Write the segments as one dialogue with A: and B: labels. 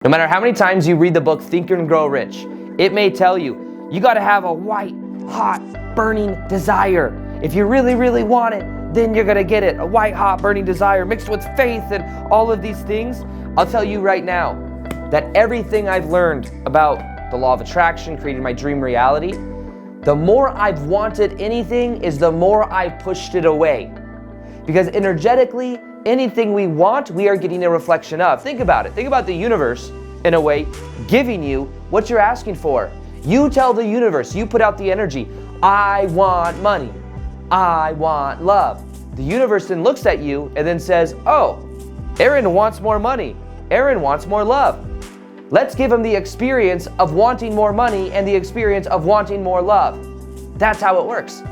A: No matter how many times you read the book Think and Grow Rich, it may tell you, you gotta have a white, hot, burning desire. If you really, really want it, then you're gonna get it. A white, hot, burning desire mixed with faith and all of these things. I'll tell you right now that everything I've learned about the law of attraction, creating my dream reality, the more I've wanted anything is the more I've pushed it away. Because energetically, anything we want, we are getting a reflection of. Think about it. Think about the universe, in a way, giving you what you're asking for. You tell the universe, you put out the energy, I want money. I want love. The universe then looks at you and then says, oh, Aaron wants more money. Aaron wants more love. Let's give him the experience of wanting more money and the experience of wanting more love. That's how it works.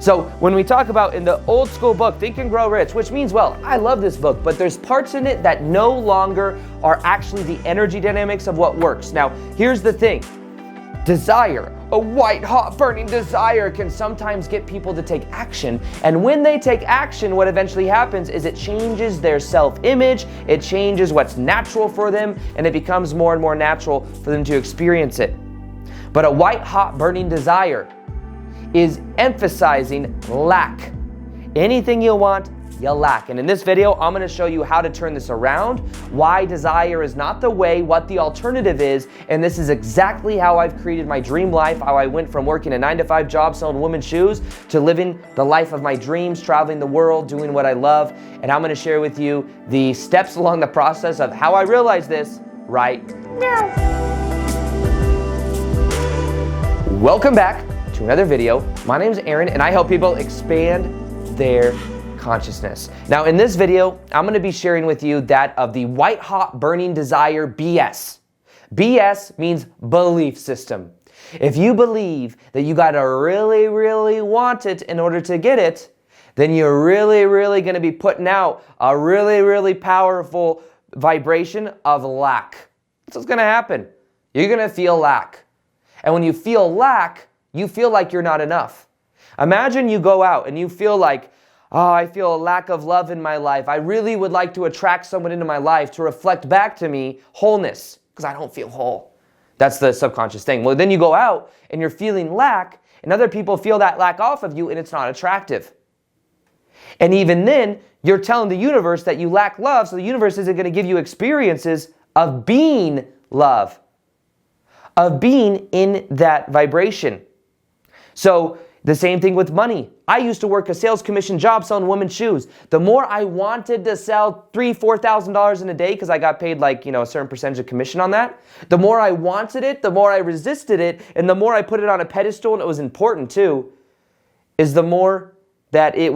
A: So when we talk about in the old school book, Think and Grow Rich, which means, well, I love this book, but there's parts in it that no longer are actually the energy dynamics of what works. Now, here's the thing. Desire, a white, hot, burning desire can sometimes get people to take action. And when they take action, what eventually happens is it changes their self-image, it changes what's natural for them, and it becomes more and more natural for them to experience it. But a white, hot, burning desire is emphasizing lack. Anything you want, you lack. And in this video, I'm gonna show you how to turn this around, why desire is not the way, what the alternative is, and this is exactly how I've created my dream life, how I went from working a 9-to-5 job selling women's shoes to living the life of my dreams, traveling the world, doing what I love. And I'm gonna share with you the steps along the process of how I realized this right now. Welcome back to another video. My name is Aaron and I help people expand their consciousness. Now in this video, I'm gonna be sharing with you that of the white hot burning desire BS. BS means belief system. If you believe that you gotta really, really want it in order to get it, then you're really, really gonna be putting out a really, really powerful vibration of lack. That's what's gonna happen. You're gonna feel lack. And when you feel lack, you feel like you're not enough. Imagine you go out and you feel like, oh, I feel a lack of love in my life. I really would like to attract someone into my life to reflect back to me wholeness, because I don't feel whole. That's the subconscious thing. Well, then you go out and you're feeling lack, and other people feel that lack off of you, and it's not attractive. And even then, you're telling the universe that you lack love, so the universe isn't going to give you experiences of being love, of being in that vibration. So the same thing with money. I used to work a sales commission job selling women's shoes. The more I wanted to sell $3,000, $4,000 in a day, because I got paid like, a certain percentage of commission on that, the more I wanted it, the more I resisted it, and the more I put it on a pedestal, and it was important too, is the more that I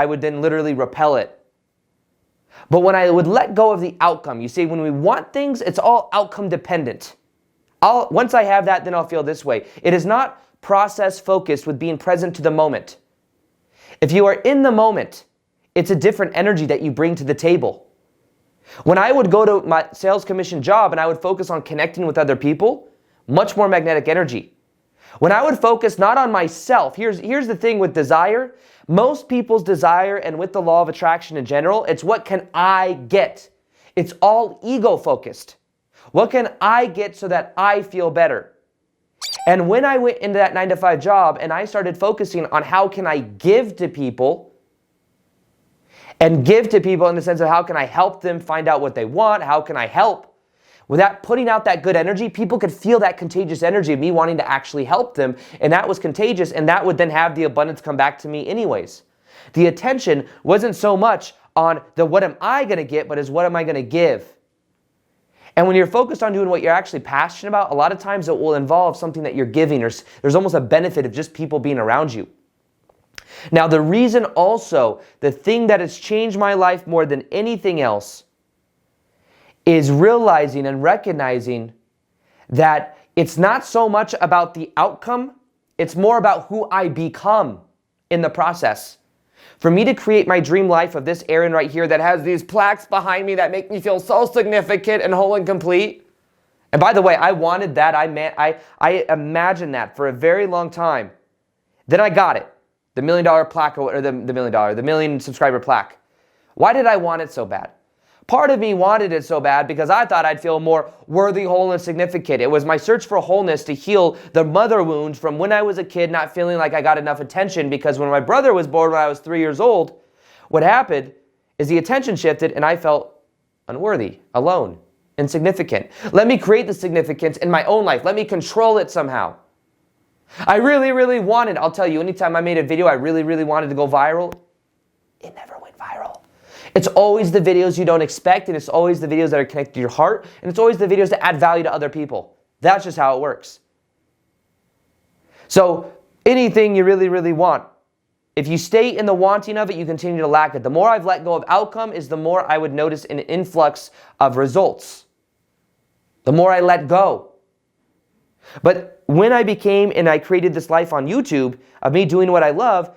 A: would then literally repel it. But when I would let go of the outcome, you see, when we want things, it's all outcome dependent. Once I have that, then I'll feel this way. It is not process focused with being present to the moment. If you are in the moment, it's a different energy that you bring to the table. When I would go to my sales commission job and I would focus on connecting with other people, much more magnetic energy. When I would focus not on myself, here's the thing with desire. Most people's desire, and with the law of attraction in general, it's what can I get? It's all ego focused. What can I get so that I feel better? And when I went into that 9-to-5 job and I started focusing on how can I give to people, and give to people in the sense of how can I help them find out what they want, how can I help, without putting out that good energy, people could feel that contagious energy of me wanting to actually help them, and that was contagious, and that would then have the abundance come back to me anyways. The attention wasn't so much on the what am I going to get, but is what am I going to give. And when you're focused on doing what you're actually passionate about, a lot of times it will involve something that you're giving, or there's almost a benefit of just people being around you. Now, the reason also, the thing that has changed my life more than anything else is realizing and recognizing that it's not so much about the outcome, it's more about who I become in the process. For me to create my dream life of this Aaron right here that has these plaques behind me that make me feel so significant and whole and complete. And by the way, I wanted that. I imagined that for a very long time. Then I got it. The $1 million plaque, or the $1 million, the million subscriber plaque. Why did I want it so bad? Part of me wanted it so bad because I thought I'd feel more worthy, whole, and significant. It was my search for wholeness to heal the mother wound from when I was a kid, not feeling like I got enough attention, because when my brother was born when I was 3 years old, what happened is the attention shifted and I felt unworthy, alone, insignificant. Let me create the significance in my own life. Let me control it somehow. I really, really wanted, I'll tell you, anytime I made a video I really, really wanted to go viral, it never went viral. It's always the videos you don't expect, and it's always the videos that are connected to your heart, and it's always the videos that add value to other people. That's just how it works. So anything you really, really want, if you stay in the wanting of it, you continue to lack it. The more I've let go of outcome is the more I would notice an influx of results. The more I let go. But when I became and I created this life on YouTube of me doing what I love,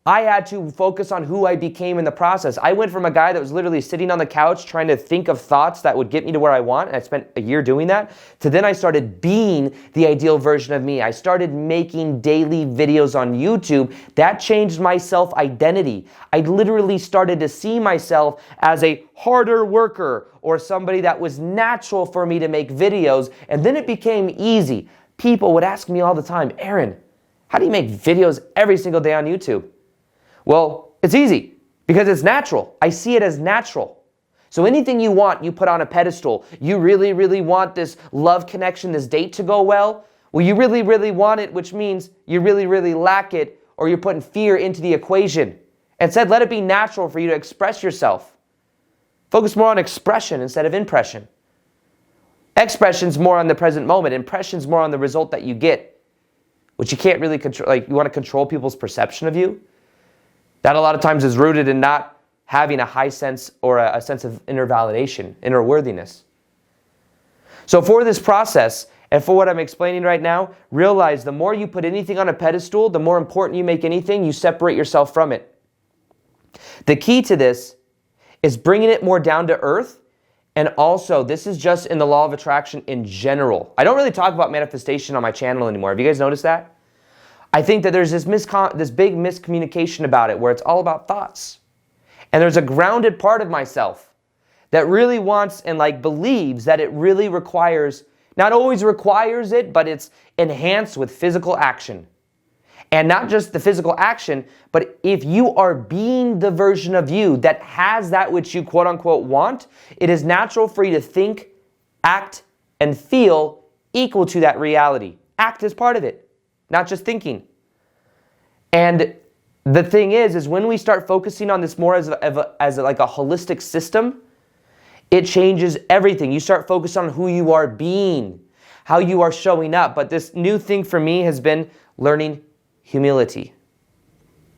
A: I had to focus on who I became in the process. I went from a guy that was literally sitting on the couch trying to think of thoughts that would get me to where I want, and I spent a year doing that, to then I started being the ideal version of me. I started making daily videos on YouTube. That changed my self-identity. I literally started to see myself as a harder worker or somebody that was natural for me to make videos, and then it became easy. People would ask me all the time, Aaron, how do you make videos every single day on YouTube? Well, it's easy because it's natural. I see it as natural. So anything you want, you put on a pedestal. You really, really want this love connection, this date to go well. Well, you really, really want it, which means you really, really lack it, or you're putting fear into the equation. Instead, let it be natural for you to express yourself. Focus more on expression instead of impression. Expression's more on the present moment. Impression's more on the result that you get, which you can't really control. Like, you want to control people's perception of you. That a lot of times is rooted in not having a high sense or a sense of inner validation, inner worthiness. So for this process, and for what I'm explaining right now, realize the more you put anything on a pedestal, the more important you make anything, you separate yourself from it. The key to this is bringing it more down to earth. And also, this is just in the law of attraction in general. I don't really talk about manifestation on my channel anymore. Have you guys noticed that? I think that there's this big miscommunication about it where it's all about thoughts. And there's a grounded part of myself that really wants and believes that it really requires, not always requires it, but it's enhanced with physical action. And not just the physical action, but if you are being the version of you that has that which you quote unquote want, it is natural for you to think, act, and feel equal to that reality. Act is part of it. Not just thinking. And the thing is when we start focusing on this more as a holistic system, it changes everything. You start focusing on who you are being, how you are showing up. But this new thing for me has been learning humility.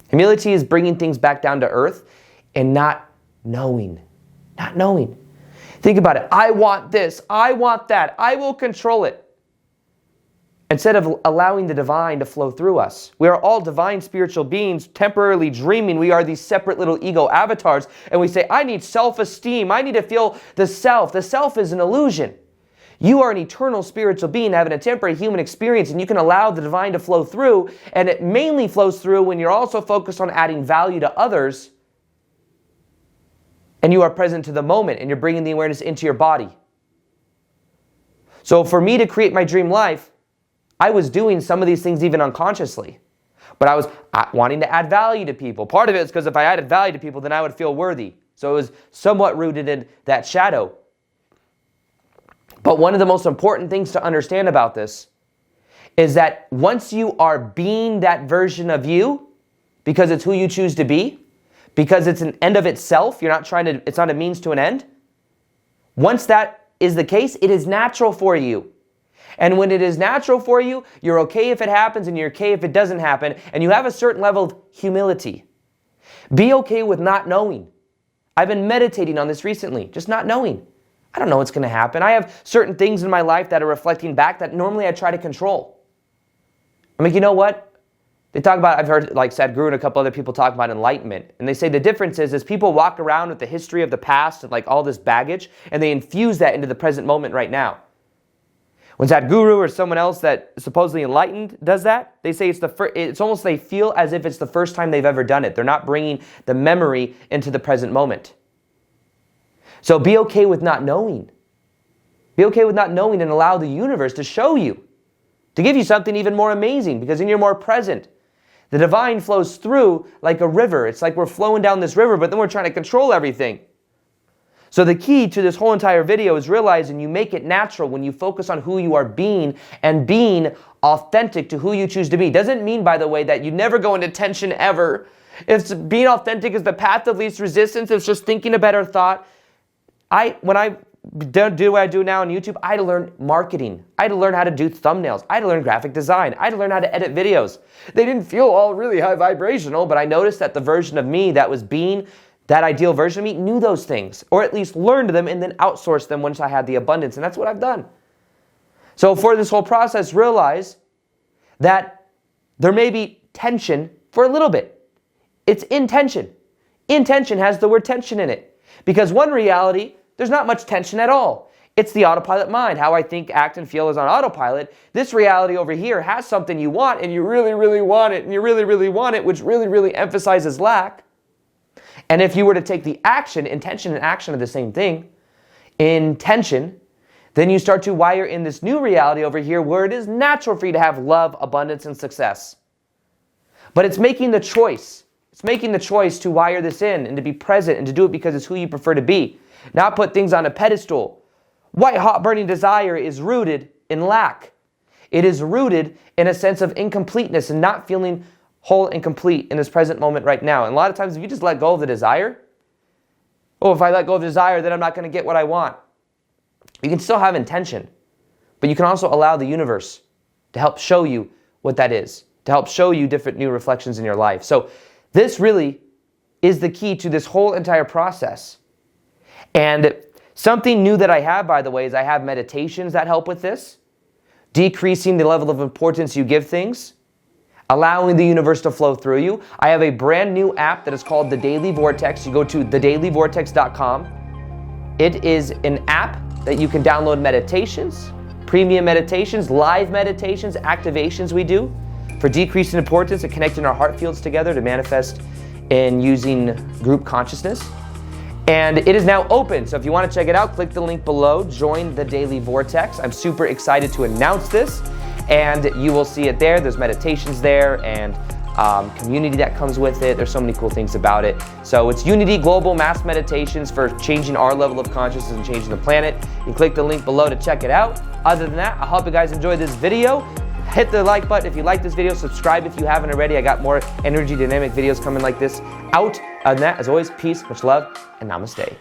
A: Humility is bringing things back down to earth and not knowing. Not knowing. Think about it. I want this. I want that. I will control it. Instead of allowing the divine to flow through us. We are all divine spiritual beings temporarily dreaming. We are these separate little ego avatars, and we say, I need self-esteem. I need to feel the self. The self is an illusion. You are an eternal spiritual being having a temporary human experience, and you can allow the divine to flow through, and it mainly flows through when you're also focused on adding value to others, and you are present to the moment, and you're bringing the awareness into your body. So for me to create my dream life, I was doing some of these things even unconsciously, but I was wanting to add value to people. Part of it is because if I added value to people, then I would feel worthy. So it was somewhat rooted in that shadow. But one of the most important things to understand about this is that once you are being that version of you, because it's who you choose to be, because it's an end of itself, it's not a means to an end. Once that is the case, it is natural for you. And when it is natural for you, you're okay if it happens and you're okay if it doesn't happen, and you have a certain level of humility. Be okay with not knowing. I've been meditating on this recently, just not knowing. I don't know what's going to happen. I have certain things in my life that are reflecting back that normally I try to control. I'm like, you know what? They talk about, I've heard Sadhguru and a couple other people talk about enlightenment. And they say the difference is people walk around with the history of the past and all this baggage, and they infuse that into the present moment right now. When Sadhguru or someone else that is supposedly enlightened does that, they say it's almost they feel as if it's the first time they've ever done it. They're not bringing the memory into the present moment. So be okay with not knowing. Be okay with not knowing and allow the universe to show you, to give you something even more amazing, because then you're more present. The divine flows through like a river. It's like we're flowing down this river, but then we're trying to control everything. So the key to this whole entire video is realizing you make it natural when you focus on who you are being and being authentic to who you choose to be. Doesn't mean, by the way, that you never go into tension ever. If being authentic is the path of least resistance, it's just thinking a better thought. When I do what I do now on YouTube, I had to learn marketing. I had to learn how to do thumbnails. I had to learn graphic design. I had to learn how to edit videos. They didn't feel all really high vibrational, but I noticed that the version of me that was being that ideal version of me knew those things, or at least learned them and then outsourced them once I had the abundance. And that's what I've done. So for this whole process, realize that there may be tension for a little bit. It's intention. Intention has the word tension in it. Because one reality, there's not much tension at all. It's the autopilot mind. How I think, act, and feel is on autopilot. This reality over here has something you want, and you really, really want it, and you really, really want it, which really, really emphasizes lack. And if you were to take the action, intention and action are the same thing, intention, then you start to wire in this new reality over here where it is natural for you to have love, abundance, and success. But it's making the choice. It's making the choice to wire this in and to be present and to do it because it's who you prefer to be. Not put things on a pedestal. White hot burning desire is rooted in lack. It is rooted in a sense of incompleteness and not feeling whole and complete in this present moment right now. And a lot of times if you just let go of the desire, if I let go of desire, then I'm not going to get what I want. You can still have intention, but you can also allow the universe to help show you what that is, to help show you different new reflections in your life. So this really is the key to this whole entire process. And something new that I have, by the way, is I have meditations that help with this, decreasing the level of importance you give things, allowing the universe to flow through you. I have a brand new app that is called The Daily Vortex. You go to thedailyvortex.com. It is an app that you can download meditations, premium meditations, live meditations, activations we do for decreasing importance and connecting our heart fields together to manifest in using group consciousness. And it is now open, so if you want to check it out, click the link below, join the Daily Vortex. I'm super excited to announce this, and you will see it there. There's meditations there and community that comes with it. There's so many cool things about it. So it's Unity Global Mass Meditations for changing our level of consciousness and changing the planet. You can click the link below to check it out. Other than that, I hope you guys enjoyed this video. Hit the like button if you like this video. Subscribe if you haven't already. I got more energy dynamic videos coming like this out. Other than that, as always, peace, much love, and namaste.